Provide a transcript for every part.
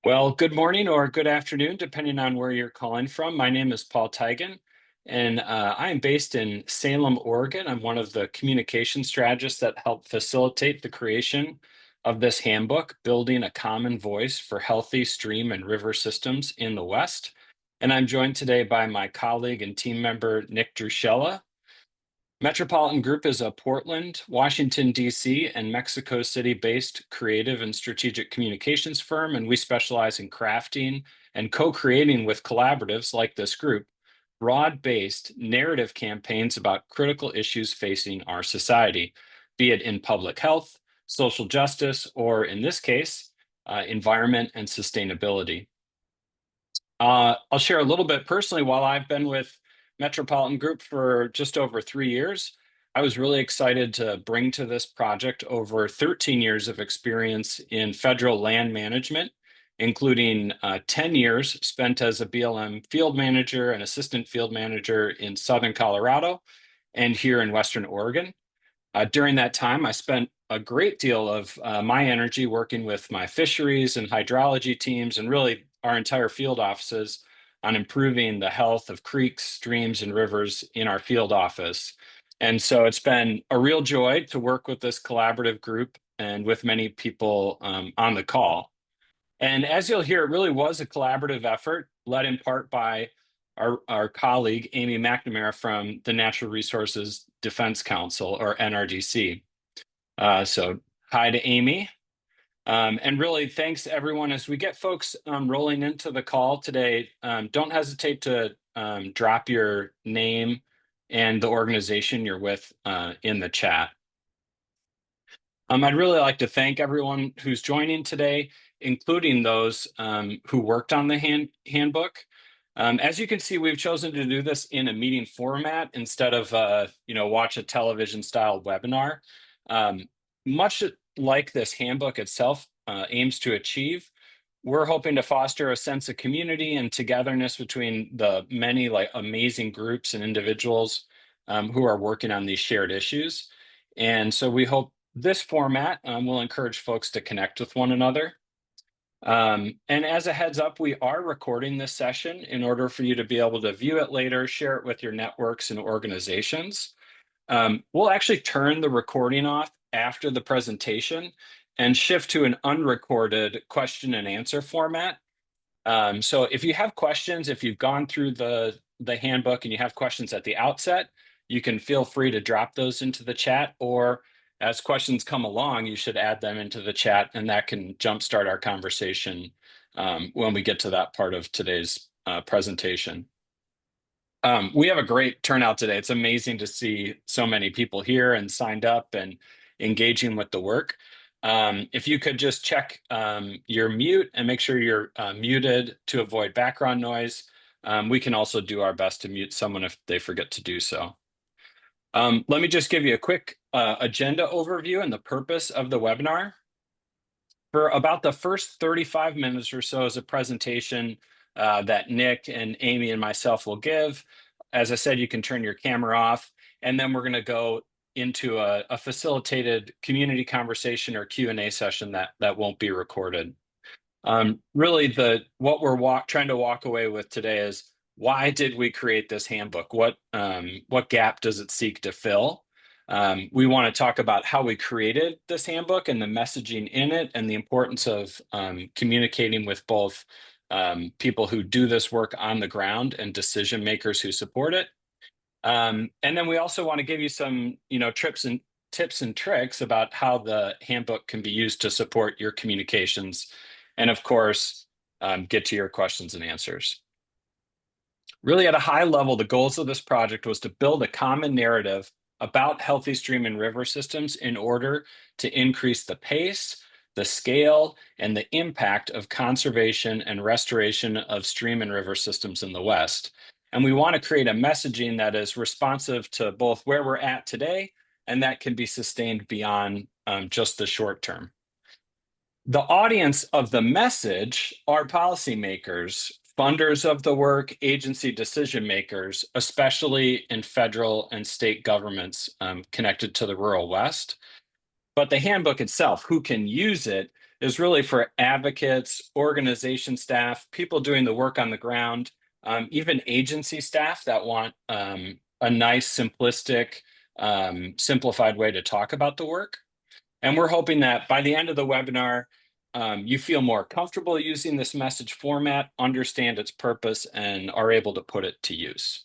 Well, good morning or good afternoon, depending on where you're calling from. My name is Paul Teigen, and I am based in Salem, Oregon. I'm one of the communication strategists that helped facilitate the creation of this handbook, Building a Common Voice for Healthy Stream and River Systems in the West. And I'm joined today by my colleague and team member, Nick Druschella. Metropolitan Group is a Portland, Washington, D.C., and Mexico City-based creative and strategic communications firm, and we specialize in crafting and co-creating with collaboratives like this group, broad-based narrative campaigns about critical issues facing our society, be it in public health, social justice, or in this case, environment and sustainability. I'll share a little bit personally. While I've been with Metropolitan Group for just over 3 years, I was really excited to bring to this project over 13 years of experience in federal land management, including 10 years spent as a BLM field manager and assistant field manager in Southern Colorado and here in Western Oregon. During that time, I spent a great deal of my energy working with my fisheries and hydrology teams and really our entire field offices on improving the health of creeks, streams, and rivers in our field office. And so it's been a real joy to work with this collaborative group and with many people on the call. And as you'll hear, it really was a collaborative effort led in part by our colleague, Amy McNamara from the Natural Resources Defense Council, or NRDC. So hi to Amy. And really thanks to everyone. As we get folks rolling into the call today, don't hesitate to drop your name and the organization you're with in the chat. I'd really like to thank everyone who's joining today, including those who worked on the handbook. As you can see, we've chosen to do this in a meeting format instead of watch a television style webinar. Much like this handbook itself aims to achieve, we're hoping to foster a sense of community and togetherness between the many amazing groups and individuals who are working on these shared issues. And so we hope this format will encourage folks to connect with one another. And as a heads up, we are recording this session in order for you to be able to view it later, share it with your networks and organizations. We'll actually turn the recording off after the presentation and shift to an unrecorded question and answer format. So if you have questions, if you've gone through the handbook and you have questions at the outset, you can feel free to drop those into the chat, or as questions come along, you should add them into the chat, and that can jumpstart our conversation when we get to that part of today's presentation. We have a great turnout today. It's amazing to see so many people here and signed up and engaging with the work. If you could just check your mute and make sure you're muted to avoid background noise. We can also do our best to mute someone if they forget to do so. Let me just give you a quick agenda overview and the purpose of the webinar. For about the first 35 minutes or so is a presentation that Nick and Amy and myself will give. As I said, you can turn your camera off, and then we're going to go into a facilitated community conversation or Q&A session that won't be recorded. Really, what we're trying to walk away with today is, why did we create this handbook? What gap does it seek to fill? We want to talk about how we created this handbook and the messaging in it, and the importance of communicating with both people who do this work on the ground and decision makers who support it. And then we also want to give you some tips and tricks about how the handbook can be used to support your communications, and of course, get to your questions and answers. Really, at a high level, the goals of this project was to build a common narrative about healthy stream and river systems in order to increase the pace, the scale, and the impact of conservation and restoration of stream and river systems in the West. And we want to create a messaging that is responsive to both where we're at today and that can be sustained beyond just the short term. The audience of the message are policymakers, funders of the work, agency decision makers, especially in federal and state governments connected to the rural West. But the handbook itself, who can use it, is really for advocates, organization staff, people doing the work on the ground, even agency staff that want a nice, simplistic, simplified way to talk about the work. And we're hoping that by the end of the webinar, you feel more comfortable using this message format, understand its purpose, and are able to put it to use.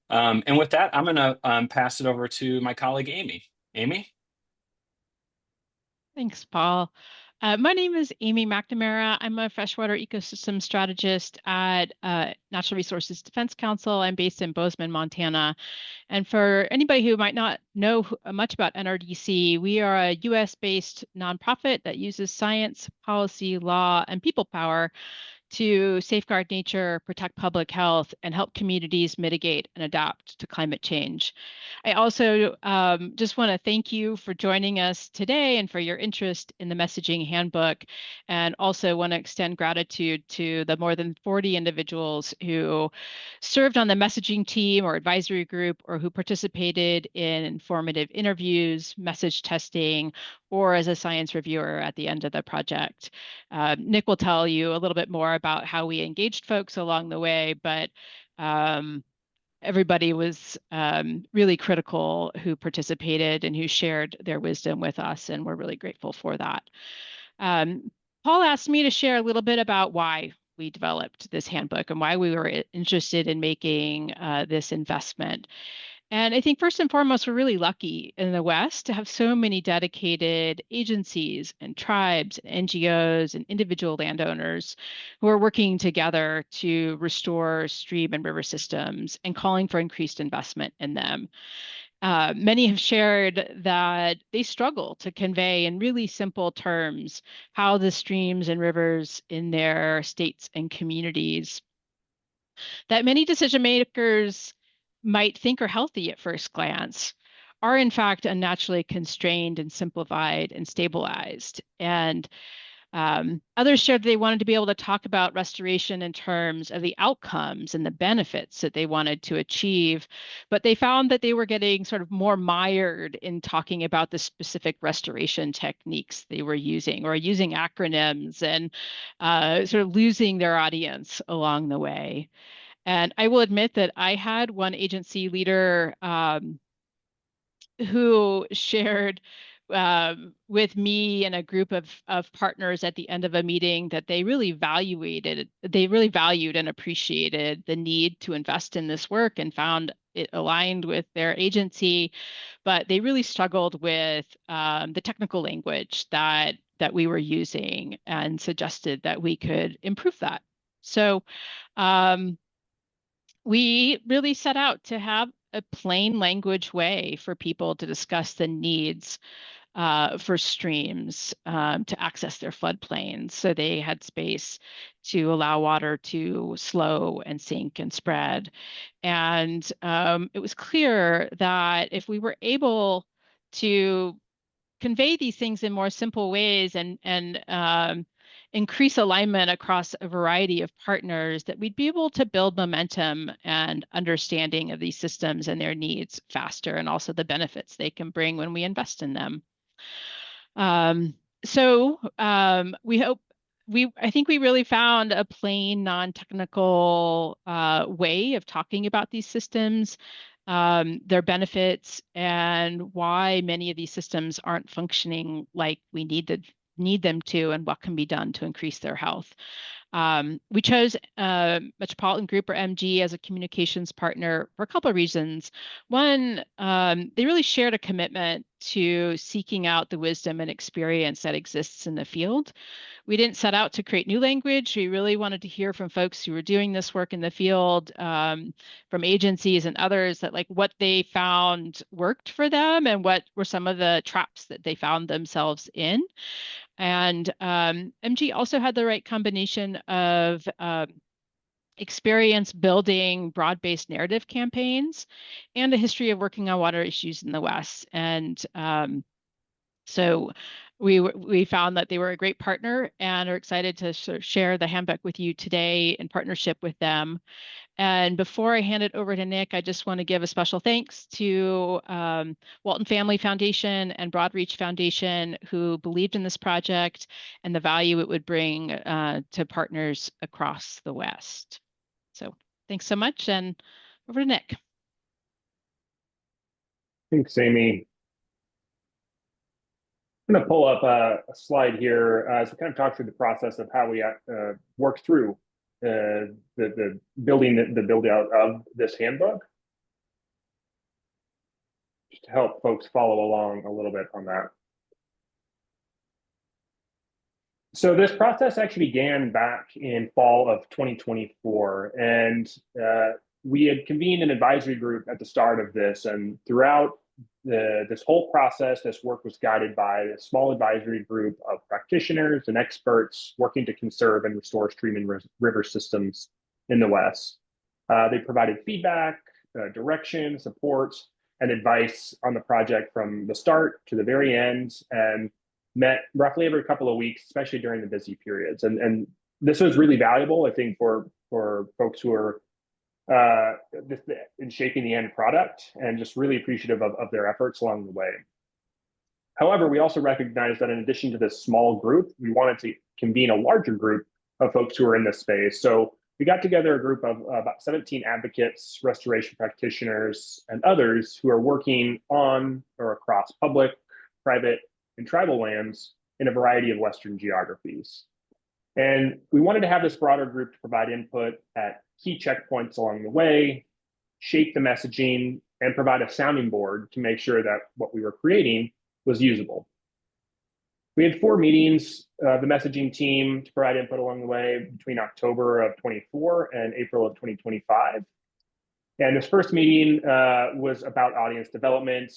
And with that, I'm going to pass it over to my colleague, Amy. Amy? Thanks, Paul. My name is Amy McNamara. I'm a freshwater ecosystem strategist at Natural Resources Defense Council. I'm based in Bozeman, Montana. And for anybody who might not know much about NRDC, we are a US-based nonprofit that uses science, policy, law, and people power to safeguard nature, protect public health, and help communities mitigate and adapt to climate change. I also just want to thank you for joining us today and for your interest in the messaging handbook, and also want to extend gratitude to the more than 40 individuals who served on the messaging team or advisory group, or who participated in informative interviews, message testing, or as a science reviewer at the end of the project. Nick will tell you a little bit more about how we engaged folks along the way, but everybody was really critical who participated and who shared their wisdom with us, and we're really grateful for that. Paul asked me to share a little bit about why we developed this handbook and why we were interested in making this investment. And I think first and foremost, we're really lucky in the West to have so many dedicated agencies and tribes and NGOs and individual landowners who are working together to restore stream and river systems and calling for increased investment in them. Many have shared that they struggle to convey in really simple terms how the streams and rivers in their states and communities that many decision makers might think are healthy at first glance are in fact unnaturally constrained and simplified and stabilized. And others shared they wanted to be able to talk about restoration in terms of the outcomes and the benefits that they wanted to achieve, but they found that they were getting sort of more mired in talking about the specific restoration techniques they were using, or using acronyms, and sort of losing their audience along the way. And I will admit that I had one agency leader who shared with me and a group of partners at the end of a meeting that they really valued and appreciated the need to invest in this work and found it aligned with their agency, but they really struggled with the technical language that we were using, and suggested that we could improve that. So we really set out to have a plain language way for people to discuss the needs for streams to access their floodplains, so they had space to allow water to slow and sink and spread. And it was clear that if we were able to convey these things in more simple ways and increase alignment across a variety of partners, that we'd be able to build momentum and understanding of these systems and their needs faster, and also the benefits they can bring when we invest in them. I think we really found a plain, non-technical way of talking about these systems, their benefits, and why many of these systems aren't functioning like we need them to, and what can be done to increase their health. We chose Metropolitan Group, or MG, as a communications partner for a couple of reasons. One, they really shared a commitment to seeking out the wisdom and experience that exists in the field. We didn't set out to create new language. We really wanted to hear from folks who were doing this work in the field, from agencies and others, that like what they found worked for them and what were some of the traps that they found themselves in. And MG also had the right combination of experience building broad-based narrative campaigns and a history of working on water issues in the West. And so we found that they were a great partner and are excited to share the handbook with you today in partnership with them. And before I hand it over to Nick, I just want to give a special thanks to Walton Family Foundation and Broadreach Foundation, who believed in this project and the value it would bring to partners across the West. So thanks so much, and over to Nick. Thanks, Amy. I'm going to pull up a slide here as we kind of talk through the process of how we work through the building the build out of this handbook, just to help folks follow along a little bit on that. So this process actually began back in fall of 2024, and we had convened an advisory group at the start of this, and throughout this whole process, this work was guided by a small advisory group of practitioners and experts working to conserve and restore stream and river systems in the West. They provided feedback, direction, support, and advice on the project from the start to the very end, and met roughly every couple of weeks, especially during the busy periods. And this was really valuable, I think, for folks who are in shaping the end product, and just really appreciative of their efforts along the way. However, we also recognize that in addition to this small group, we wanted to convene a larger group of folks who are in this space. So we got together a group of about 17 advocates, restoration practitioners, and others who are working on or across public, private, and tribal lands in a variety of Western geographies. And we wanted to have this broader group to provide input at key checkpoints along the way, shape the messaging, and provide a sounding board to make sure that what we were creating was usable. We had 4 meetings, the messaging team, to provide input along the way between October of 24 and April of 2025. And this first meeting was about audience development,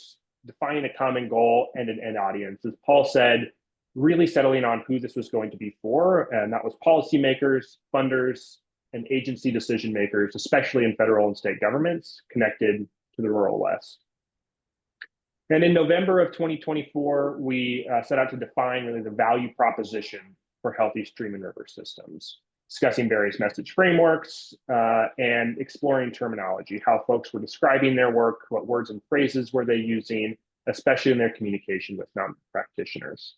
defining a common goal and an end audience. As Paul said, really settling on who this was going to be for, and that was policymakers, funders, and agency decision makers, especially in federal and state governments connected to the rural West. And in November of 2024, we set out to define really the value proposition for healthy stream and river systems, discussing various message frameworks and exploring terminology, how folks were describing their work, what words and phrases were they using, especially in their communication with non-practitioners.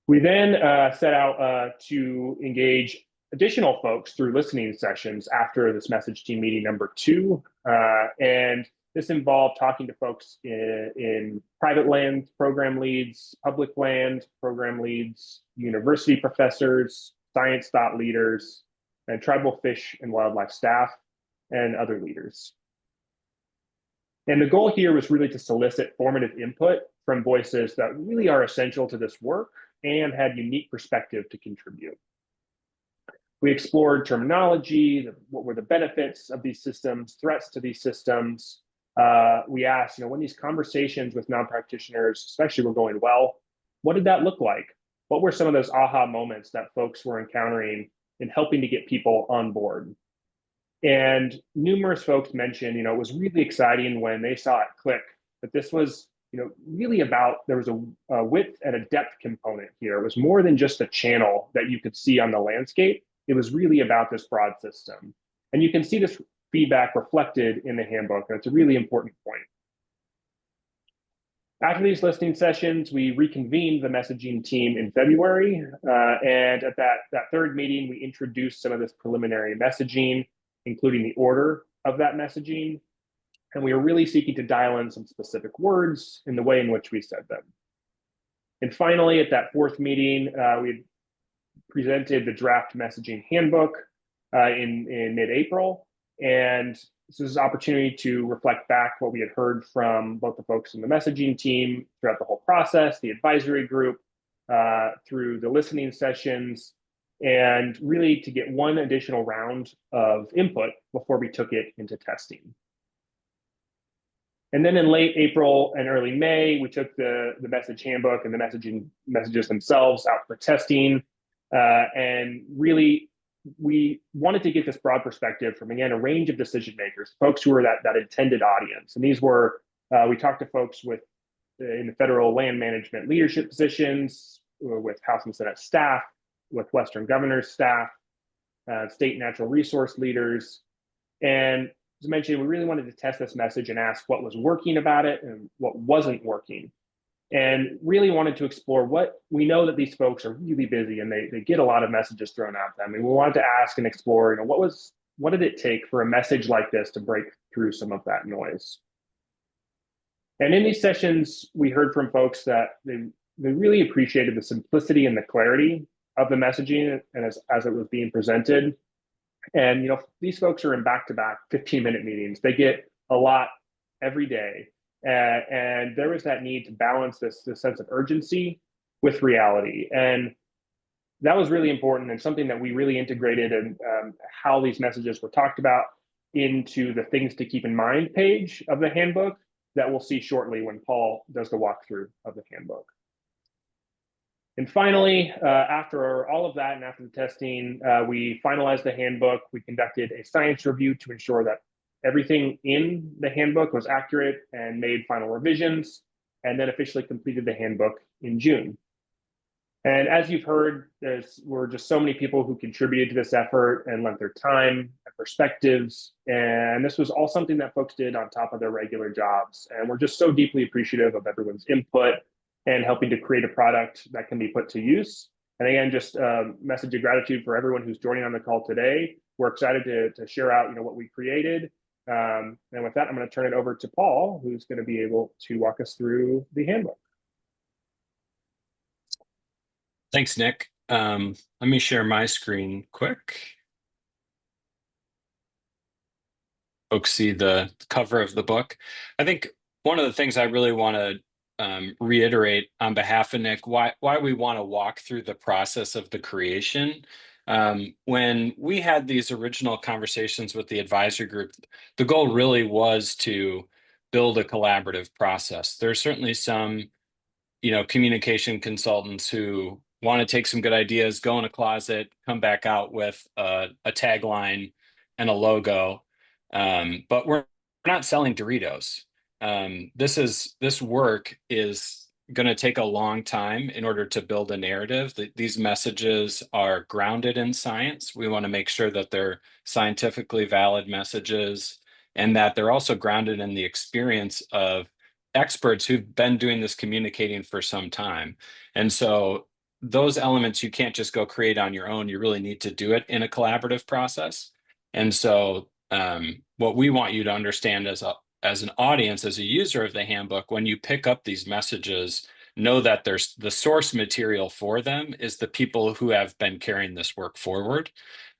We then set out to engage additional folks through listening sessions after this message team meeting number 2. And this involved talking to folks in private land program leads, public land program leads, university professors, science thought leaders, and tribal fish and wildlife staff, and other leaders. And the goal here was really to solicit formative input from voices that really are essential to this work and had unique perspective to contribute. We explored terminology, what were the benefits of these systems, threats to these systems. We asked, when these conversations with non-practitioners, especially, were going well, what did that look like? What were some of those aha moments that folks were encountering in helping to get people on board? And numerous folks mentioned, it was really exciting when they saw it click, that this was really about, there was a width and a depth component here. It was more than just a channel that you could see on the landscape. It was really about this broad system. And you can see this feedback reflected in the handbook, and it's a really important point. After these listening sessions, we reconvened the messaging team in February, and at that third meeting, we introduced some of this preliminary messaging, including the order of that messaging. And we were really seeking to dial in some specific words in the way in which we said them. And finally, at that 4th meeting, we presented the draft messaging handbook in mid-April. And this is an opportunity to reflect back what we had heard from both the folks in the messaging team throughout the whole process, the advisory group, through the listening sessions, and really to get one additional round of input before we took it into testing. And then in late April and early May, we took the message handbook and the messaging messages themselves out for testing. And really, we wanted to get this broad perspective from, again, a range of decision makers, folks who were that intended audience. And these were, we talked to folks with in the federal land management leadership positions, with House and Senate staff, with Western governors staff, state natural resource leaders. And as I mentioned, we really wanted to test this message and ask what was working about it and what wasn't working. And really wanted to explore what we know that these folks are really busy and they get a lot of messages thrown at them. And we wanted to ask and explore, you know, what did it take for a message like this to break through some of that noise? And in these sessions, we heard from folks that they really appreciated the simplicity and the clarity of the messaging and as it was being presented. And, you know, these folks are in back-to-back 15-minute meetings. They get a lot every day. And there was that need to balance this sense of urgency with reality. And that was really important and something that we really integrated in how these messages were talked about into the things to keep in mind page of the handbook that we'll see shortly when Paul does the walkthrough of the handbook. And finally, after all of that and after the testing, we finalized the handbook. We conducted a science review to ensure that everything in the handbook was accurate and made final revisions, and then officially completed the handbook in June. And as you've heard, there were just so many people who contributed to this effort and lent their time and perspectives. And this was all something that folks did on top of their regular jobs. And we're just so deeply appreciative of everyone's input and helping to create a product that can be put to use. And again, just a message of gratitude for everyone who's joining on the call today. We're excited to share out, you know, what we created. And with that, I'm going to turn it over to Paul, who's going to be able to walk us through the handbook. Thanks, Nick. Let me share my screen quick. Folks see the cover of the book. I think one of the things I really want to reiterate on behalf of Nick, why we want to walk through the process of the creation. When we had these original conversations with the advisory group, the goal really was to build a collaborative process. There's certainly some, you know, communication consultants who want to take some good ideas, go in a closet, come back out with a tagline and a logo. But we're not selling Doritos. This work is going to take a long time in order to build a narrative. These messages are grounded in science. We want to make sure that they're scientifically valid messages and that they're also grounded in the experience of experts who've been doing this communicating for some time. And so those elements you can't just go create on your own. You really need to do it in a collaborative process. And so what we want you to understand as an audience, as a user of the handbook, when you pick up these messages, know that there's the source material for them is the people who have been carrying this work forward.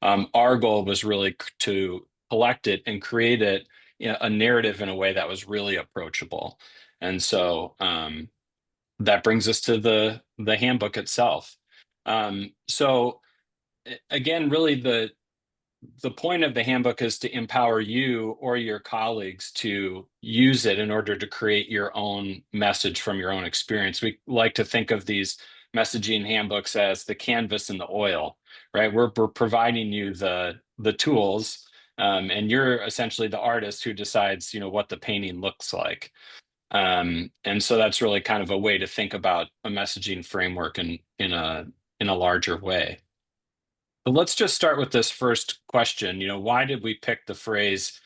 Our goal was really to collect it and create it, you know, a narrative in a way that was really approachable. And so that brings us to the handbook itself. So again, really the point of the handbook is to empower you or your colleagues to use it in order to create your own message from your own experience. We like to think of these messaging handbooks as the canvas and the oil, right? We're providing you the tools, and you're essentially the artist who decides, you know, what the painting looks like. And so that's really kind of a way to think about a messaging framework in a larger way. But let's just start with this first question. You know, why did we pick the phrase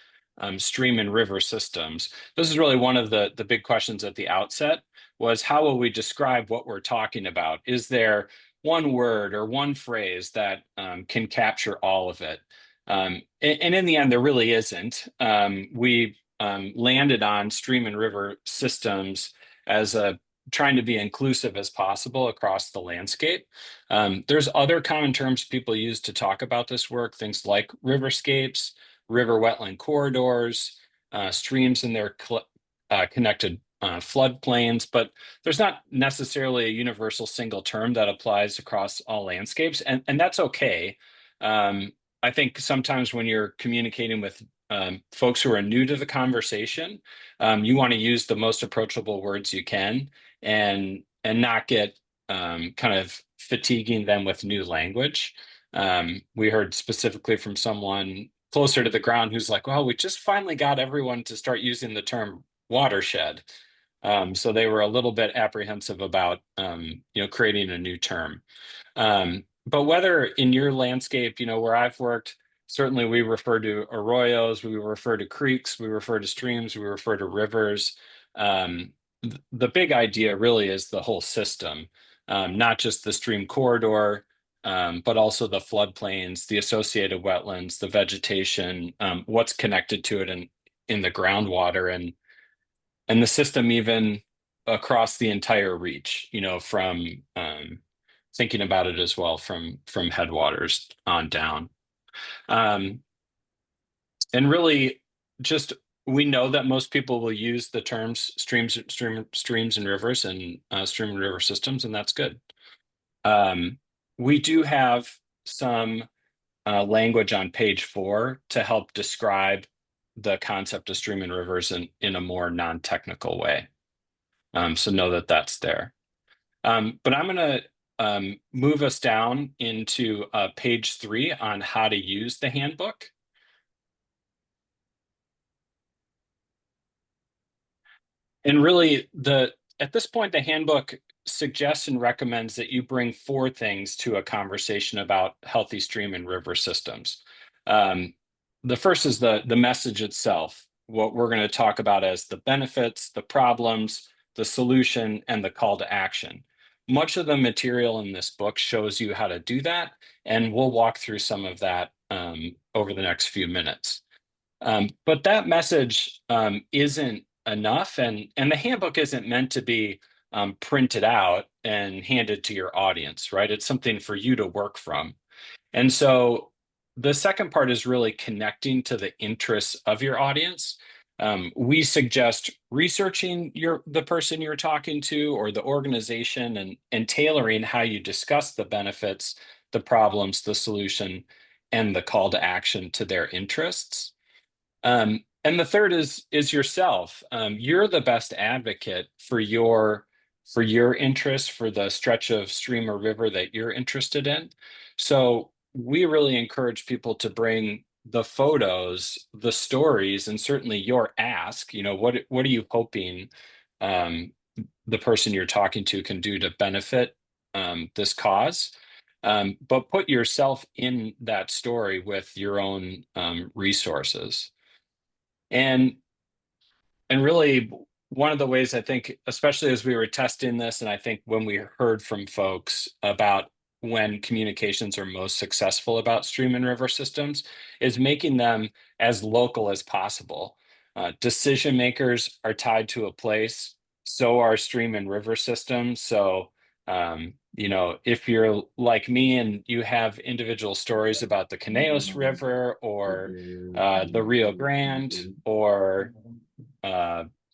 stream and river systems? This is really one of the big questions at the outset, was how will we describe what we're talking about? Is there one word or one phrase that can capture all of it? And in the end, there really isn't. We landed on stream and river systems as trying to be inclusive as possible across the landscape. There's other common terms people use to talk about this work, things like riverscapes, river wetland corridors, streams and their connected floodplains, but there's not necessarily a universal single term that applies across all landscapes, and that's okay. I think sometimes when you're communicating with folks who are new to the conversation, you want to use the most approachable words you can and not get kind of fatiguing them with new language. We heard specifically from someone closer to the ground who's like, well, we just finally got everyone to start using the term watershed. So they were a little bit apprehensive about, creating a new term. But whether in your landscape, where I've worked, certainly we refer to arroyos, we refer to creeks, we refer to streams, we refer to rivers. The big idea really is the whole system, not just the stream corridor, but also the floodplains, the associated wetlands, the vegetation, what's connected to it in the groundwater, and the system even across the entire reach, from thinking about it as well from headwaters on down. And really just we know that most people will use the terms streams and rivers and stream and river systems, and that's good. We do have some language on page 4 to help describe the concept of stream and rivers in a more non-technical way. So know that that's there. But I'm going to move us down into page 3 on how to use the handbook. And really, at this point, the handbook suggests and recommends that you bring 4 things to a conversation about healthy stream and river systems. The first is the message itself, what we're going to talk about as the benefits, the problems, the solution, and the call to action. Much of the material in this book shows you how to do that, and we'll walk through some of that over the next few minutes. But that message isn't enough, and the handbook isn't meant to be printed out and handed to your audience, right? It's something for you to work from. And so the second part is really connecting to the interests of your audience. We suggest researching the person you're talking to or the organization and tailoring how you discuss the benefits, the problems, the solution, and the call to action to their interests. And the third is yourself. You're the best advocate for your interests, for the stretch of stream or river that you're interested in. So we really encourage people to bring the photos, the stories, and certainly your ask. What are you hoping the person you're talking to can do to benefit this cause? But put yourself in that story with your own resources. And really, one of the ways I think, especially as we were testing this, and I think when we heard from folks about when communications are most successful about stream and river systems, is making them as local as possible. Decision makers are tied to a place, so are stream and river systems. So, if you're like me and you have individual stories about the Conejos River or the Rio Grande or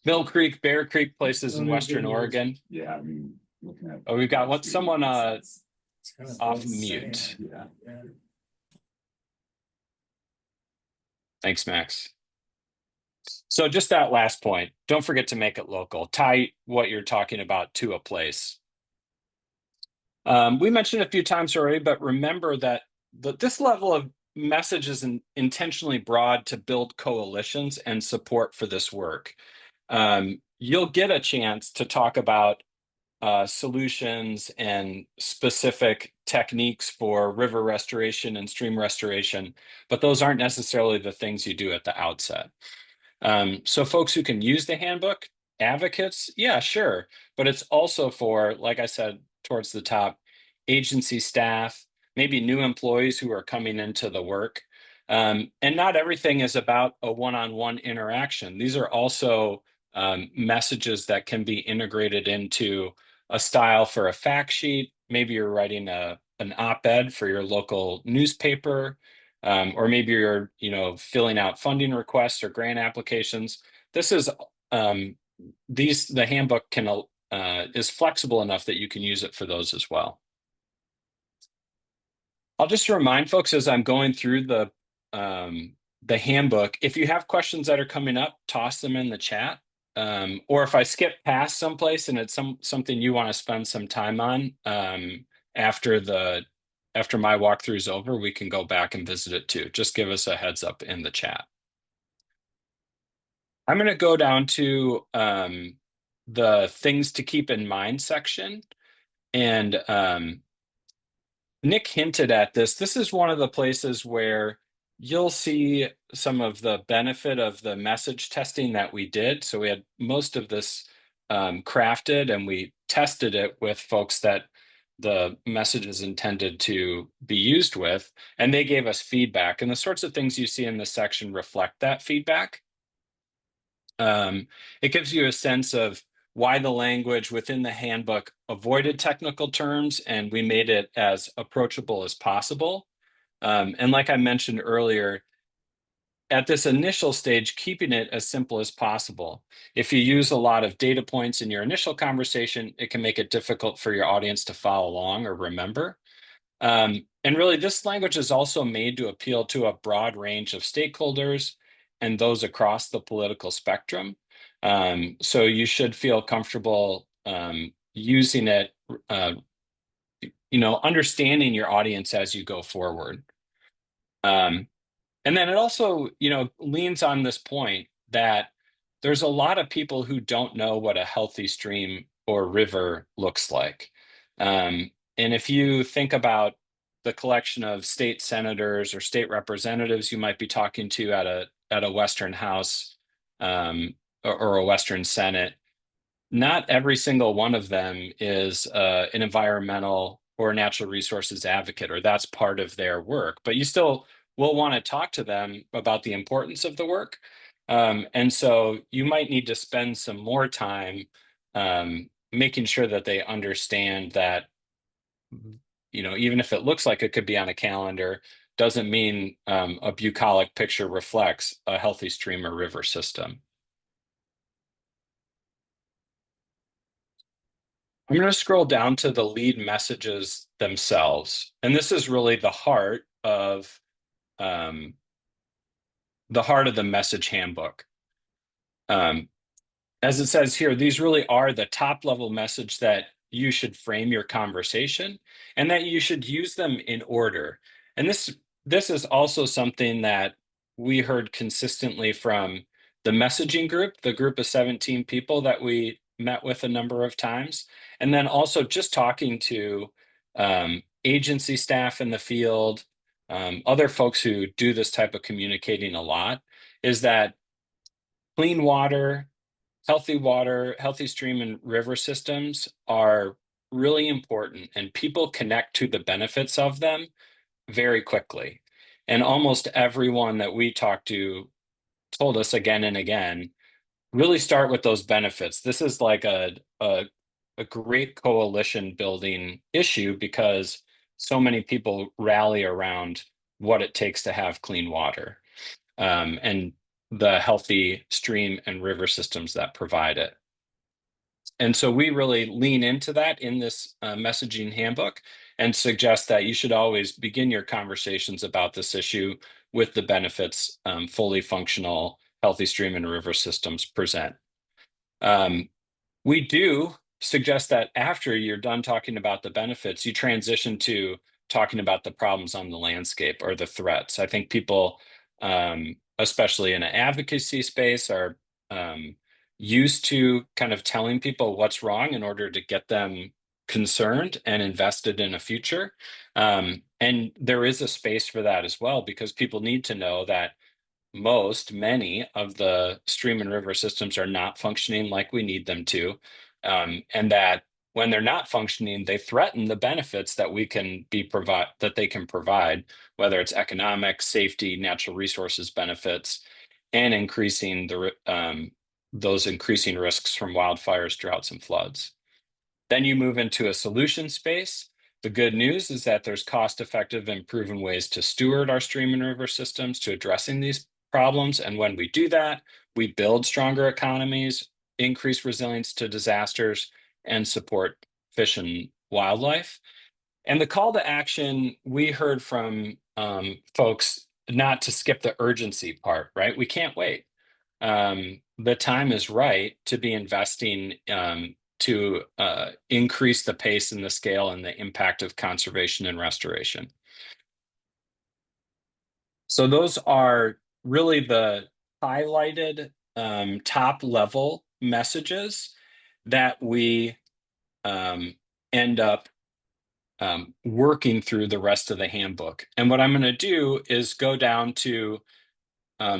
Mill Creek, Bear Creek, places in Western Oregon. Yeah, I mean, looking at. Oh, we've got someone It's kind of off insane. mute. Yeah. Thanks, Max. So just that last point, don't forget to make it local. Tie what you're talking about to a place. We mentioned a few times already, but remember that this level of message is intentionally broad to build coalitions and support for this work. You'll get a chance to talk about solutions and specific techniques for river restoration and stream restoration, but those aren't necessarily the things you do at the outset. So folks who can use the handbook, advocates, yeah, sure. But it's also for, like I said, towards the top, agency staff, maybe new employees who are coming into the work. And not everything is about a one-on-one interaction. These are also messages that can be integrated into a style for a fact sheet. Maybe you're writing an op-ed for your local newspaper, or maybe you're filling out funding requests or grant applications. This is the handbook is flexible enough that you can use it for those as well. I'll just remind folks as I'm going through the handbook, if you have questions that are coming up, toss them in the chat. Or if I skip past someplace and it's something you want to spend some time on after my walkthrough is over, we can go back and visit it too. Just give us a heads up in the chat. I'm going to go down to the things to keep in mind section. And Nick hinted at this. This is one of the places where you'll see some of the benefit of the message testing that we did. So we had most of this crafted, and we tested it with folks that the message is intended to be used with, and they gave us feedback. And the sorts of things you see in this section reflect that feedback. It gives you a sense of why the language within the handbook avoided technical terms, and we made it as approachable as possible. And like I mentioned earlier, at this initial stage, keeping it as simple as possible. If you use a lot of data points in your initial conversation, it can make it difficult for your audience to follow along or remember. And really, this language is also made to appeal to a broad range of stakeholders and those across the political spectrum. So you should feel comfortable using it, understanding your audience as you go forward. And then it also, leans on this point that there's a lot of people who don't know what a healthy stream or river looks like. And if you think about the collection of state senators or state representatives you might be talking to at a Western House or a Western Senate, not every single one of them is an environmental or natural resources advocate, or that's part of their work, but you still will want to talk to them about the importance of the work. And so you might need to spend some more time making sure that they understand that, even if it looks like it could be on a calendar, doesn't mean a bucolic picture reflects a healthy stream or river system. I'm going to scroll down to the lead messages themselves. And this is really the heart of the message handbook. As it says here, these really are the top level message that you should frame your conversation, and that you should use them in order. And this is also something that we heard consistently from the messaging group, the group of 17 people that we met with a number of times, and then also just talking to agency staff in the field, other folks who do this type of communicating a lot, is that clean water, healthy stream and river systems are really important, and people connect to the benefits of them very quickly. And almost everyone that we talked to told us again and again, really start with those benefits. This is like a great coalition building issue because so many people rally around what it takes to have clean water and the healthy stream and river systems that provide it. And so we really lean into that in this messaging handbook and suggest that you should always begin your conversations about this issue with the benefits fully functional healthy stream and river systems present. We do suggest that after you're done talking about the benefits, you transition to talking about the problems on the landscape or the threats. I think people, especially in an advocacy space, are used to kind of telling people what's wrong in order to get them concerned and invested in a future. And there is a space for that as well, because people need to know that many of the stream and river systems are not functioning like we need them to. And that when they're not functioning, they threaten the benefits that they can provide, whether it's economic, safety, natural resources benefits, and increasing those increasing risks from wildfires, droughts, and floods. Then you move into a solution space. The good news is that there's cost-effective and proven ways to steward our stream and river systems to addressing these problems. And when we do that, we build stronger economies, increase resilience to disasters, and support fish and wildlife. And the call to action, we heard from folks not to skip the urgency part, right? We can't wait. The time is right to be investing to increase the pace and the scale and the impact of conservation and restoration. So those are really the highlighted top level messages. that we end up working through the rest of the handbook. And what I'm going to do is go down to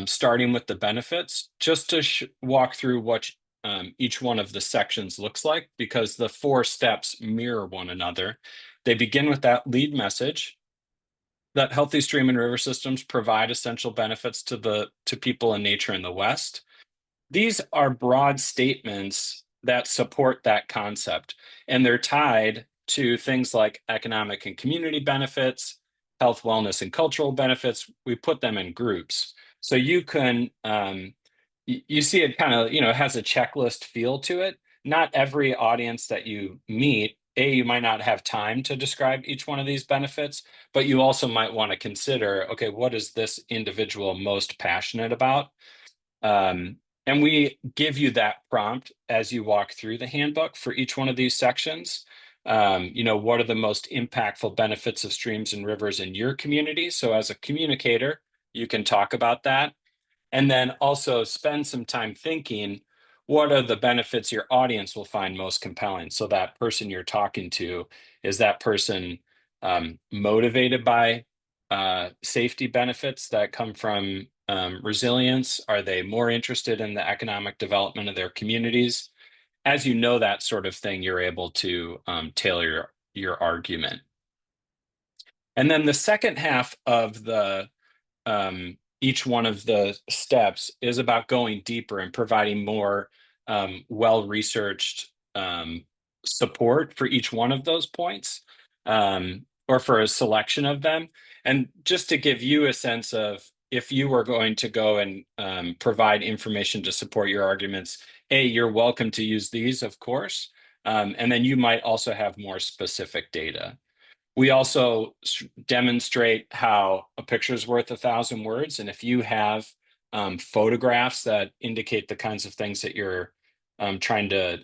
starting with the benefits, just to walk through what each one of the sections looks like, because the 4 steps mirror one another. They begin with that lead message that healthy stream and river systems provide essential benefits to people and nature in the West. These are broad statements that support that concept, and they're tied to things like economic and community benefits, health, wellness, and cultural benefits. We put them in groups. So you can, you see it kind of, has a checklist feel to it. Not every audience that you meet, you might not have time to describe each one of these benefits, but you also might want to consider, okay, what is this individual most passionate about? And we give you that prompt as you walk through the handbook for each one of these sections. What are the most impactful benefits of streams and rivers in your community? So as a communicator, you can talk about that. And then also spend some time thinking, what are the benefits your audience will find most compelling? So that person you're talking to, is that person motivated by safety benefits that come from resilience? Are they more interested in the economic development of their communities? As you know that sort of thing, you're able to tailor your argument. And then the second half of the each one of the steps is about going deeper and providing more well-researched support for each one of those points, or for a selection of them. And just to give you a sense of, if you were going to go and provide information to support your arguments, you're welcome to use these, of course, and then you might also have more specific data. We also demonstrate how a picture is worth 1,000 words. And if you have photographs that indicate the kinds of things that you're trying to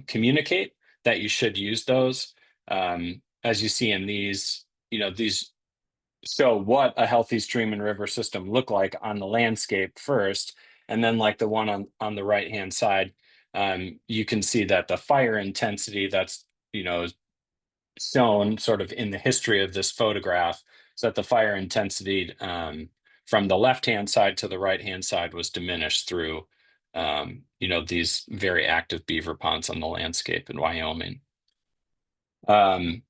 communicate, that you should use those. As you see in these, these show what a healthy stream and river system look like on the landscape first. And then like the one on the right-hand side, you can see that the fire intensity that's, shown sort of in the history of this photograph, so that the fire intensity from the left-hand side to the right-hand side was diminished through these very active beaver ponds on the landscape in Wyoming. And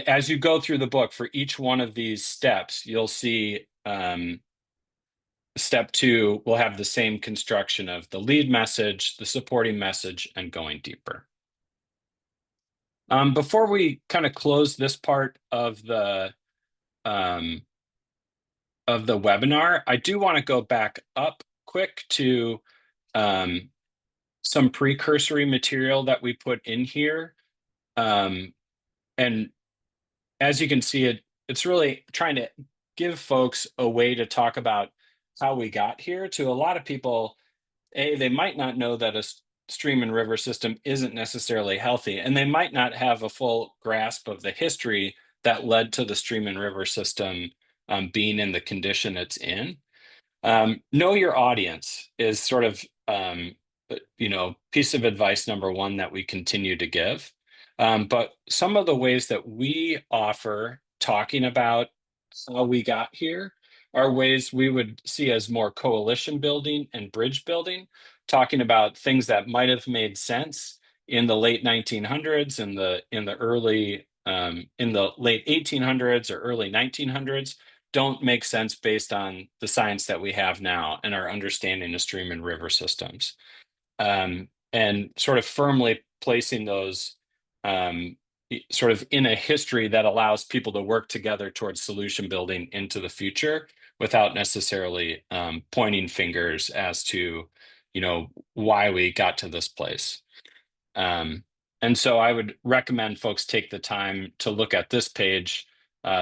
as you go through the book, for each one of these steps, you'll see step 2 will have the same construction of the lead message, the supporting message, and going deeper. Before we kind of close this part of the webinar, I do want to go back up quick to some precursory material that we put in here. And as you can see, it's really trying to give folks a way to talk about how we got here. To a lot of people, they might not know that a stream and river system isn't necessarily healthy, and they might not have a full grasp of the history that led to the stream and river system being in the condition it's in. Know your audience is sort of piece of advice number 1 that we continue to give. But some of the ways that we offer talking about how we got here are ways we would see as more coalition building and bridge building, talking about things that might have made sense in the late 1900s and in the late 1800s or early 1900s, don't make sense based on the science that we have now and our understanding of stream and river systems. And sort of firmly placing those sort of in a history that allows people to work together towards solution building into the future, without necessarily pointing fingers as to, why we got to this place. And so I would recommend folks take the time to look at this page,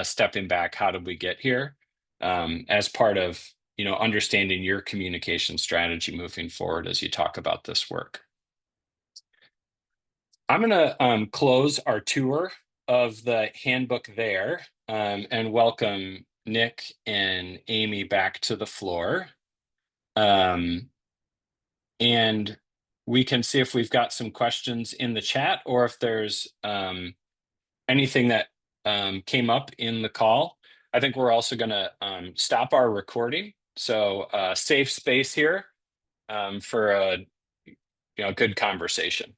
stepping back, how did we get here, as part of, understanding your communication strategy moving forward as you talk about this work. I'm going to close our tour of the handbook there, and welcome Nick and Amy back to the floor. And we can see if we've got some questions in the chat or if there's anything that came up in the call. I think we're also going to stop our recording. So safe space here for a good conversation.